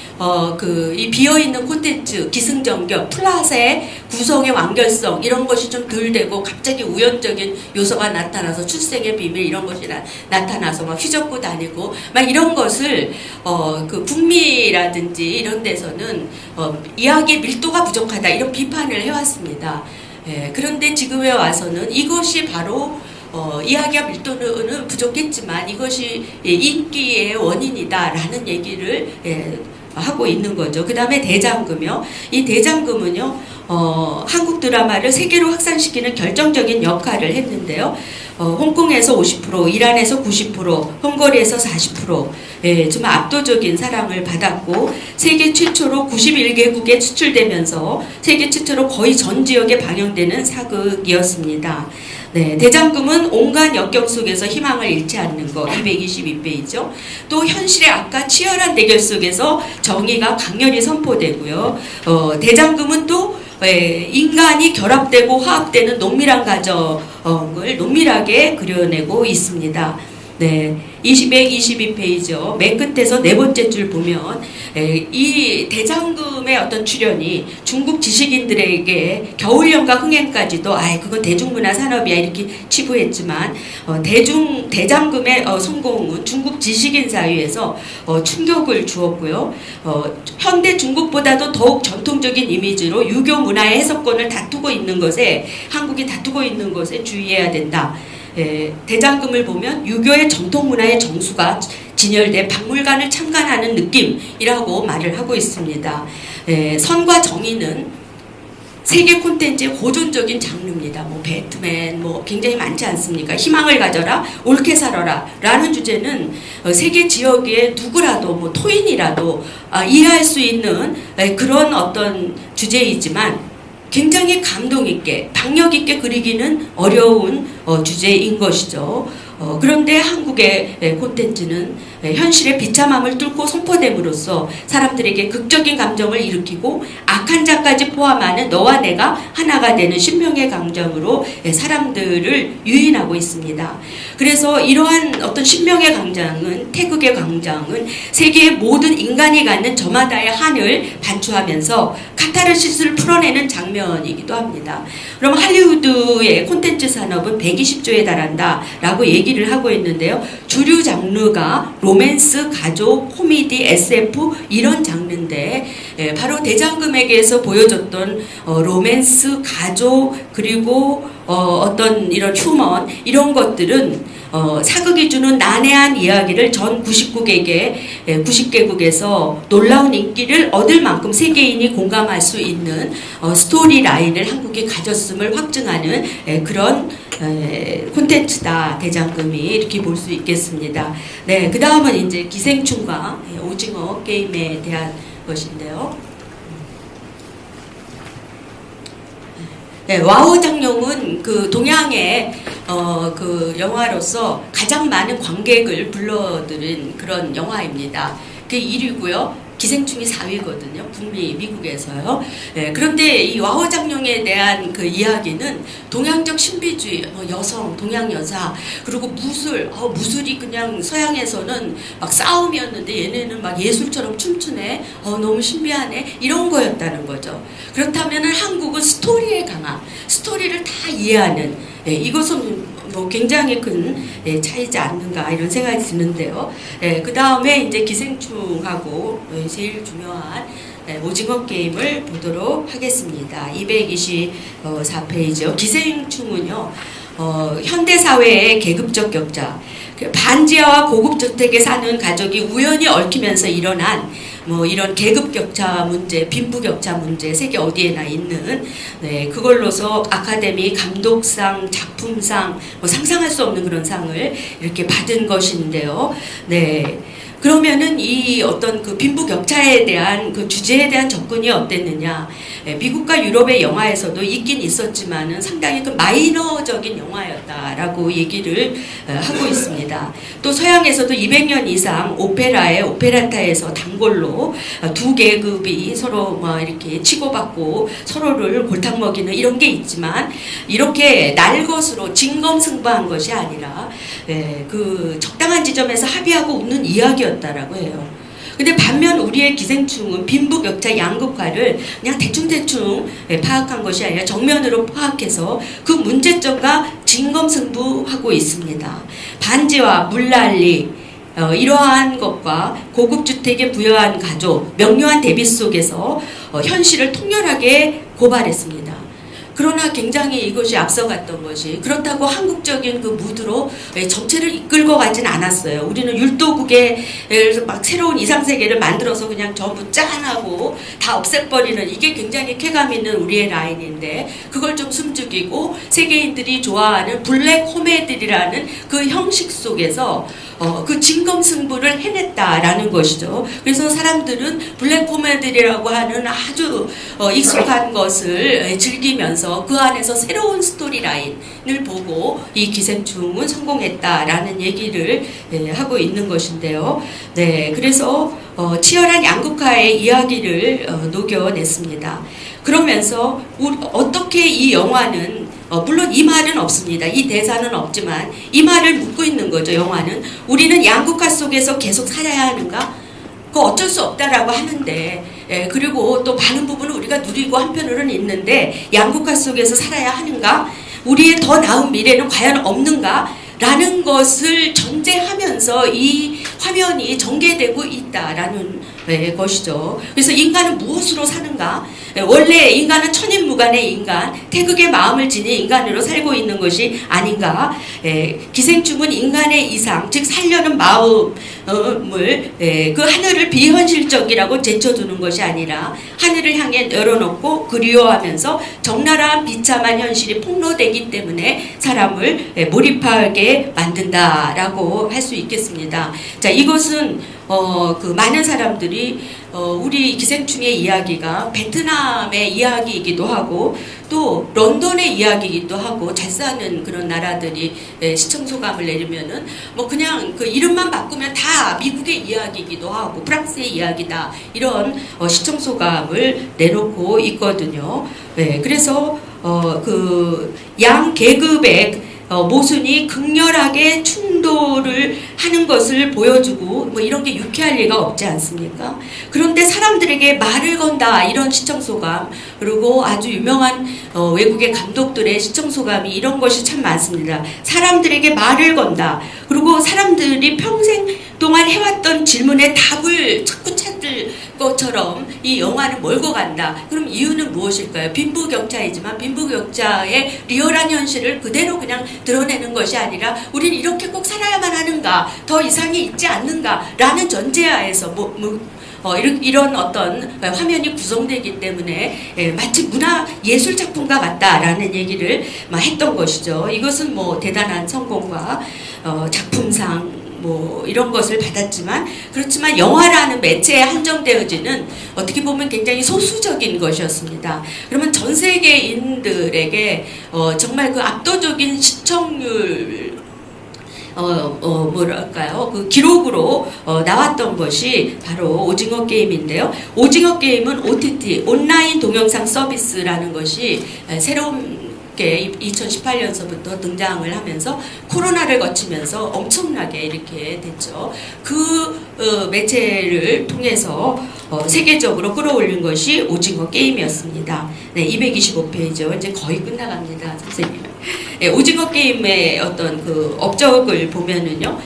Speaker 3: 이 비어있는 콘텐츠, 기승전결, 플롯의 구성의 완결성 이런 것이 좀 덜 되고 갑자기 우연적인 요소가 나타나서 출생의 비밀 이런 것이 나타나서 막 휘젓고 다니고 막 이런 것을 그 북미라든지 이런 데서는 이야기의 밀도가 부족하다 이런 비판을 해왔습니다. 그런데 지금에 와서는 이것이 바로 이야기와 밀도는 부족했지만 이것이 인기의 원인이다라는 얘기를 하고 있는 거죠. 그 다음에 대장금이요. 이 대장금은요, 한국 드라마를 세계로 확산시키는 결정적인 역할을 했는데요. 홍콩에서 50%, 이란에서 90%, 헝가리에서 40%, 좀 압도적인 사랑을 받았고 세계 최초로 91개국에 수출되면서 세계 최초로 거의 전 지역에 방영되는 사극이었습니다. 네, 대장금은 온갖 역경 속에서 희망을 잃지 않는 것 222페이지죠. 또 현실의 악과 치열한 대결 속에서 정의가 강렬히 선포되고요. 대장금은 또 인간이 결합되고 화합되는 농밀한 가정을 농밀하게 그려내고 있습니다. 네, 222페이지요. 맨 끝에서 네 번째 줄 보면 이 대장금의 어떤 출연이 중국 지식인들에게 겨울연가 흥행까지도 그건 대중문화 산업이야 이렇게 치부했지만 대장금의 성공은 중국 지식인 사회에서 충격을 주었고요. 현대 중국보다도 더욱 전통적인 이미지로 유교 문화의 해석권을 다투고 있는 것에 한국이 다투고 있는 것에 주의해야 된다. 대장금을 보면 유교의 전통 문화의 정수가 진열돼 박물관을 참관하는 느낌이라고 말을 하고 있습니다. 선과 정의는 세계 콘텐츠의 고전적인 장르입니다. 뭐 배트맨 뭐 굉장히 많지 않습니까? 희망을 가져라, 옳게 살아라 라는 주제는 세계 지역의 누구라도 뭐 토인이라도 이해할 수 있는 그런 어떤 주제이지만 굉장히 감동 있게, 박력 있게 그리기는 어려운 주제인 것이죠. 그런데 한국의 콘텐츠는 현실의 비참함을 뚫고 선포됨으로써 사람들에게 극적인 감정을 일으키고 악한 자까지 포함하는 너와 내가 하나가 되는 신명의 강장으로 사람들을 유인하고 있습니다. 그래서 이러한 어떤 신명의 강장은 태극의 강장은 세계의 모든 인간이 갖는 저마다의 한을 반추하면서 카타르시스를 풀어내는 장면이기도 합니다. 그럼 할리우드의 콘텐츠 산업은 120조에 달한다 라고 얘기를 하고 있는데요. 주류 장르가 로맨스, 가족, 코미디, SF 이런 장르인데 바로 대장금에게서 보여줬던 로맨스, 가족 그리고 어떤 이런 휴먼 이런 것들은 사극이 주는 난해한 이야기를 전 90개국에서 놀라운 인기를 얻을 만큼 세계인이 공감할 수 있는 스토리 라인을 한국이 가졌음을 확증하는 그런 콘텐츠다 대장금이 이렇게 볼 수 있겠습니다. 네, 그 다음은 이제 기생충과 오징어 게임에 대한 것인데요. 네, 와우 장룡은 그 동양의 그 영화로서 가장 많은 관객을 불러들인 그런 영화입니다. 그 1위고요. 기생충이 4위거든요. 북미 미국에서요. 그런데 이 와호장룡에 대한 그 이야기는 동양적 신비주의, 여성, 동양 여자, 그리고 무술이 그냥 서양에서는 막 싸움이었는데 얘네는 막 예술처럼 춤추네, 너무 신비하네, 이런 거였다는 거죠. 그렇다면 한국은 스토리에 강한, 스토리를 다 이해하는, 이것은 뭐 굉장히 큰 차이지 않는가 이런 생각이 드는데요. 그 다음에 이제 기생충하고 제일 중요한 오징어 게임을 보도록 하겠습니다. 224페이지요. 기생충은요, 현대 사회의 계급적 격차, 반지하와 고급 주택에 사는 가족이 우연히 얽히면서 일어난 뭐 이런 계급 격차 문제, 빈부 격차 문제, 세계 어디에나 있는, 그걸로서 아카데미 감독상, 작품상, 뭐 상상할 수 없는 그런 상을 이렇게 받은 것인데요. 그러면은 이 어떤 그 빈부 격차에 대한 그 주제에 대한 접근이 어땠느냐? 미국과 유럽의 영화에서도 있긴 있었지만은 상당히 그 마이너적인 영화였다라고 얘기를 하고 있습니다. 또 서양에서도 200년 이상 오페라타에서 단골로 두 계급이 서로 뭐 이렇게 치고받고 서로를 골탕 먹이는 이런 게 있지만, 이렇게 날것으로 진검승부한 것이 아니라 그 적당한 지점에서 합의하고 웃는 이야기였다라고 해요. 근데 반면 우리의 기생충은 빈부격차 양극화를 그냥 대충 파악한 것이 아니라 정면으로 파악해서 그 문제점과 진검승부하고 있습니다. 반지와 물난리, 이러한 것과 고급주택에 부여한 가족, 명료한 대비 속에서 현실을 통렬하게 고발했습니다. 그러나 굉장히 이것이 앞서갔던 것이, 그렇다고 한국적인 그 무드로 전체를 이끌고 가진 않았어요. 우리는 율도국에 막 새로운 이상세계를 만들어서 그냥 전부 짠하고 다 없애버리는, 이게 굉장히 쾌감 있는 우리의 라인인데, 그걸 좀 숨죽이고 세계인들이 좋아하는 블랙 코미디라는 그 형식 속에서 그 진검승부를 해냈다라는 것이죠. 그래서 사람들은 블랙 코미디라고 하는 아주 익숙한 것을 즐기면서 그 안에서 새로운 스토리라인을 보고 이 기생충은 성공했다라는 얘기를 하고 있는 것인데요. 그래서 치열한 양극화의 이야기를 녹여냈습니다. 그러면서 어떻게 이 영화는, 물론 이 말은 없습니다. 이 대사는 없지만 이 말을 묻고 있는 거죠. 영화는 우리는 양극화 속에서 계속 살아야 하는가? 그 어쩔 수 없다라고 하는데, 그리고 또 많은 부분을 우리가 누리고 한편으로는 있는데 양극화 속에서 살아야 하는가? 우리의 더 나은 미래는 과연 없는가? 라는 것을 전제하면서 이 화면이 전개되고 있다라는 것이죠. 그래서 인간은 무엇으로 사는가? 원래 인간은 천인무간의 인간, 태극의 마음을 지닌 인간으로 살고 있는 것이 아닌가? 기생충은 인간의 이상, 즉 살려는 마음을 그 하늘을 비현실적이라고 제쳐두는 것이 아니라 하늘을 향해 열어놓고 그리워하면서 적나라한 비참한 현실이 폭로되기 때문에 사람을 몰입하게 만든다라고 할 수 있겠습니다. 자, 이것은 그 많은 사람들이 우리 기생충의 이야기가 베트남의 이야기이기도 하고 또 런던의 이야기이기도 하고, 잘 사는 그런 나라들이 시청소감을 내리면은 뭐 그냥 그 이름만 바꾸면 다 미국의 이야기이기도 하고 프랑스의 이야기다, 이런 시청소감을 내놓고 있거든요. 그래서 그 양 계급의 모순이 극렬하게 충돌을 하는 것을 보여주고 뭐 이런 게 유쾌할 리가 없지 않습니까? 그런데 사람들에게 말을 건다, 이런 시청소감, 그리고 아주 유명한 외국의 감독들의 시청소감이 이런 것이 참 많습니다. 사람들에게 말을 건다. 그리고 사람들이 평생 동안 해왔던 질문에 답을 자꾸 찾을 것처럼 이 영화는 몰고 간다. 그럼 이유는 무엇일까요? 빈부격차이지만 빈부격차의 리얼한 현실을 그대로 그냥 드러내는 것이 아니라 우린 이렇게 꼭 살아야만 하는가, 더 이상이 있지 않는가 라는 전제하에서 이런 어떤 화면이 구성되기 때문에 마치 문화 예술 작품과 같다라는 얘기를 했던 것이죠. 이것은 뭐 대단한 성공과 작품상 뭐 이런 것을 받았지만, 그렇지만 영화라는 매체에 한정되어지는 어떻게 보면 굉장히 소수적인 것이었습니다. 그러면 전 세계인들에게 정말 그 압도적인 시청률, 뭐랄까요? 그 기록으로 나왔던 것이 바로 오징어 게임인데요. 오징어 게임은 OTT, 온라인 동영상 서비스라는 것이 새로운 게 2018년서부터 등장을 하면서 코로나를 거치면서 엄청나게 이렇게 됐죠. 그 매체를 통해서 세계적으로 끌어올린 것이 오징어 게임이었습니다. 네, 225페이지요. 이제 거의 끝나갑니다, 선생님. 네, 오징어 게임의 어떤 그 업적을 보면은요,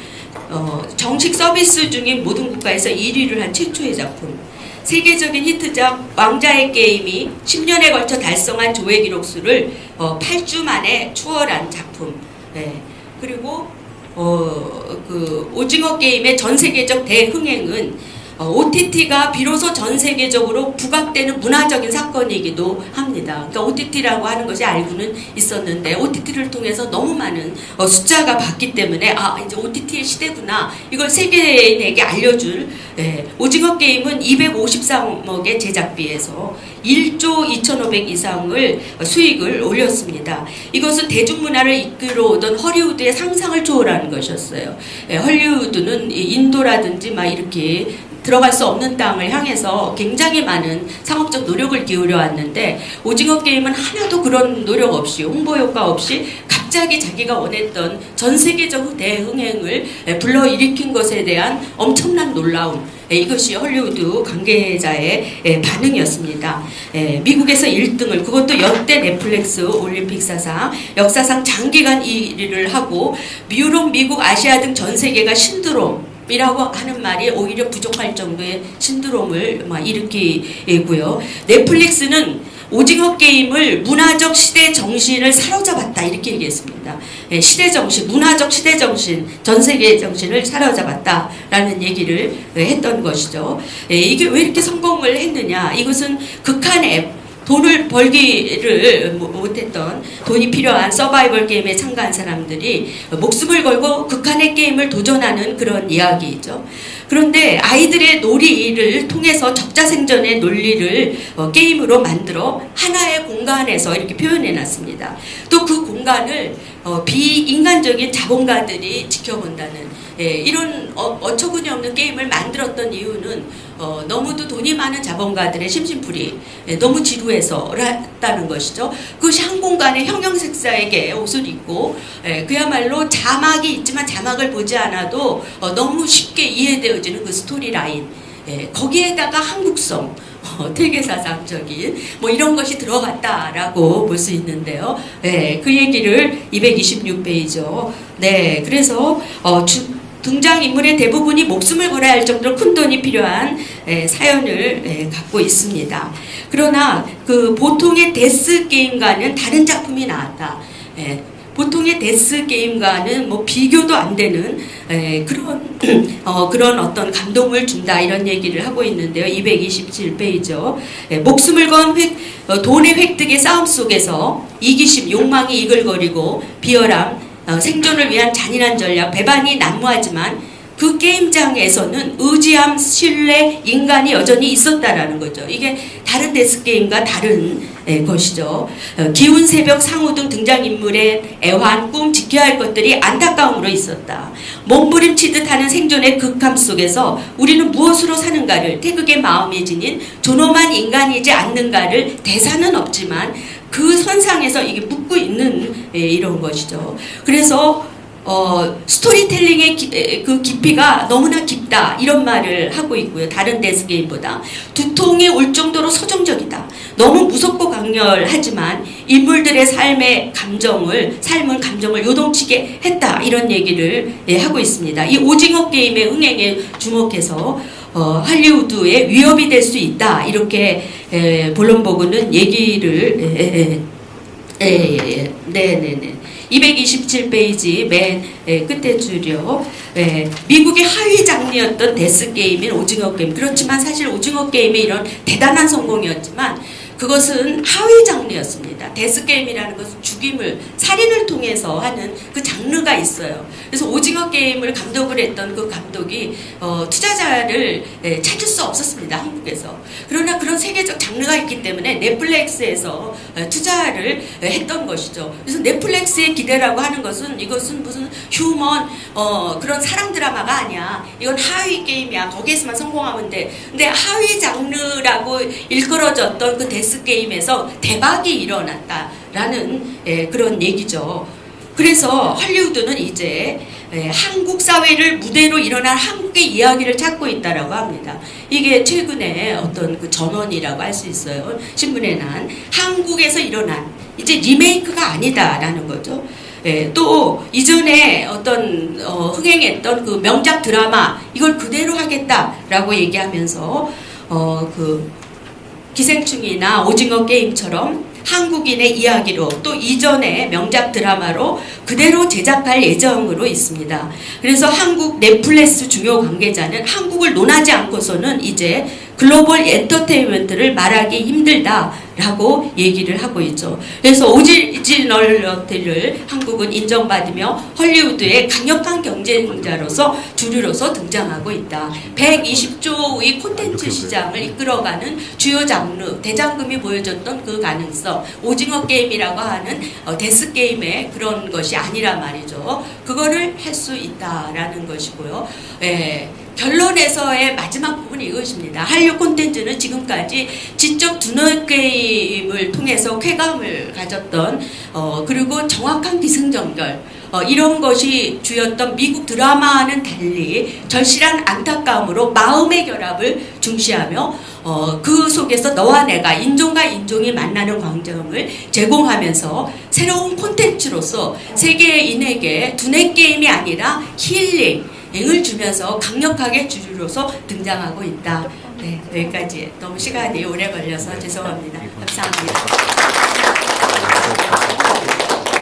Speaker 3: 정식 서비스 중인 모든 국가에서 1위를 한 최초의 작품. 세계적인 히트작 왕자의 게임이 10년에 걸쳐 달성한 조회 기록수를 8주 만에 추월한 작품. 네. 그리고 그 오징어 게임의 전 세계적 대흥행은 OTT가 비로소 전 세계적으로 부각되는 문화적인 사건이기도 합니다. 그러니까 OTT라고 하는 것이 알고는 있었는데 OTT를 통해서 너무 많은 숫자가 봤기 때문에 이제 OTT의 시대구나. 이걸 세계인에게 알려줄 오징어 게임은 253억의 제작비에서 1조 2,500 이상을 수익을 올렸습니다. 이것은 대중문화를 이끌어오던 헐리우드의 상상을 초월하는 것이었어요. 헐리우드는 인도라든지 막 이렇게 들어갈 수 없는 땅을 향해서 굉장히 많은 상업적 노력을 기울여 왔는데 오징어 게임은 하나도 그런 노력 없이 홍보 효과 없이 갑자기 자기가 원했던 전 세계적 대흥행을 불러일으킨 것에 대한 엄청난 놀라움, 이것이 헐리우드 관계자의 반응이었습니다. 미국에서 1등을, 그것도 역대 넷플릭스 올림픽 사상 역사상 장기간 1위를 하고 유럽, 미국, 아시아 등 전 세계가 신드롬 이라고 하는 말이 오히려 부족할 정도의 신드롬을 일으키고요. 넷플릭스는 오징어 게임을 문화적 시대 정신을 사로잡았다 이렇게 얘기했습니다. 시대 정신, 문화적 시대 정신, 전 세계의 정신을 사로잡았다라는 얘기를 했던 것이죠. 이게 왜 이렇게 성공을 했느냐? 이것은 극한의 돈을 벌기를 못했던, 돈이 필요한 서바이벌 게임에 참가한 사람들이 목숨을 걸고 극한의 게임을 도전하는 그런 이야기죠. 그런데 아이들의 놀이를 통해서 적자생존의 논리를 게임으로 만들어 하나의 공간에서 이렇게 표현해 놨습니다. 또 그 공간을 비인간적인 자본가들이 지켜본다는 이런 어처구니 없는 게임을 만들었던 이유는 너무도 돈이 많은 자본가들의 심심풀이, 너무 지루해서라는 것이죠. 그것이 한 공간에 형형색색의 옷을 입고 그야말로 자막이 있지만 자막을 보지 않아도 너무 쉽게 이해되어지는 그 스토리 라인, 거기에다가 한국성, 태계사상적인 이런 것이 들어갔다라고 볼 수 있는데요. 그 얘기를 226페이지죠. 네, 그래서 등장인물의 대부분이 목숨을 걸어야 할 정도로 큰 돈이 필요한 사연을 갖고 있습니다. 그러나 그 보통의 데스게임과는 다른 작품이 나왔다. 보통의 데스게임과는 비교도 안 되는 그런 어떤 감동을 준다 이런 얘기를 하고 있는데요. 227페이지죠. 목숨을 건 돈의 획득의 싸움 속에서 이기심, 욕망이 이글거리고 비열함, 생존을 위한 잔인한 전략, 배반이 난무하지만 그 게임장에서는 의지함, 신뢰, 인간이 여전히 있었다라는 거죠. 이게 다른 데스게임과 다른 것이죠. 기운, 새벽, 상우 등 등장인물의 애환, 꿈, 지켜야 할 것들이 안타까움으로 있었다. 몸부림치듯 하는 생존의 극함 속에서 우리는 무엇으로 사는가를, 태극의 마음이 지닌 존엄한 인간이지 않는가를 대사는 없지만 그 선상에서 이게 묻고 있는 이런 것이죠. 그래서 스토리텔링의 그 깊이가 너무나 깊다 이런 말을 하고 있고요. 다른 데스게임보다 두통이 올 정도로 서정적이다. 너무 무섭고 강렬하지만 인물들의 삶은 감정을 요동치게 했다 이런 얘기를 하고 있습니다. 이 오징어 게임의 흥행에 주목해서 할리우드의 위협이 될 수 있다 이렇게 볼럼버그는 얘기를 네네네. 227페이지 맨 끝에 줄이요. 미국의 하위 장르였던 데스게임인 오징어 게임. 그렇지만 사실 오징어 게임이 이런 대단한 성공이었지만 그것은 하위 장르였습니다. 데스게임이라는 것은 죽임을, 살인을 통해서 하는 그 장르가 있어요. 그래서 오징어 게임을 감독을 했던 그 감독이 투자자를 찾을 수 없었습니다. 한국에서. 그러나 그런 세계적 장르가 있기 때문에 넷플릭스에서 투자를 했던 것이죠. 그래서 넷플릭스의 기대라고 하는 것은 이것은 무슨 휴먼 그런 사랑 드라마가 아니야. 이건 하위 게임이야. 거기에서만 성공하면 돼. 근데 하위 장르라고 일컬어졌던 그 데스 게임에서 대박이 일어났다라는 그런 얘기죠. 그래서 할리우드는 이제 한국 사회를 무대로 일어난 한국의 이야기를 찾고 있다라고 합니다. 이게 최근에 어떤 그 전원이라고 할 수 있어요. 신문에 난 한국에서 일어난 이제 리메이크가 아니다라는 거죠. 또 이전에 어떤 흥행했던 그 명작 드라마 이걸 그대로 하겠다라고 얘기하면서 그 기생충이나 오징어 게임처럼 한국인의 이야기로 또 이전의 명작 드라마로 그대로 제작할 예정으로 있습니다. 그래서 한국 넷플릭스 중요 관계자는 한국을 논하지 않고서는 이제 글로벌 엔터테인먼트를 말하기 힘들다라고 얘기를 하고 있죠. 그래서 오리지널리티를 한국은 인정받으며 헐리우드의 강력한 경쟁자로서 주류로서 등장하고 있다. 120조의 콘텐츠 시장을 이끌어가는 주요 장르, 대장금이 보여줬던 그 가능성, 오징어 게임이라고 하는 데스 게임의 그런 것이 아니란 말이죠. 그거를 할 수 있다라는 것이고요. 결론에서의 마지막 부분이 이것입니다. 한류 콘텐츠는 지금까지 지적 두뇌 게임을 통해서 쾌감을 가졌던 그리고 정확한 기승전결 이런 것이 주였던 미국 드라마와는 달리 절실한 안타까움으로 마음의 결합을 중시하며 그 속에서 너와 내가 인종과 인종이 만나는 광경을 제공하면서 새로운 콘텐츠로서 세계인에게 두뇌 게임이 아니라 힐링을 주면서 강력하게 주류로서 등장하고 있다. 네, 여기까지 너무 시간이 오래 걸려서 죄송합니다. 감사합니다.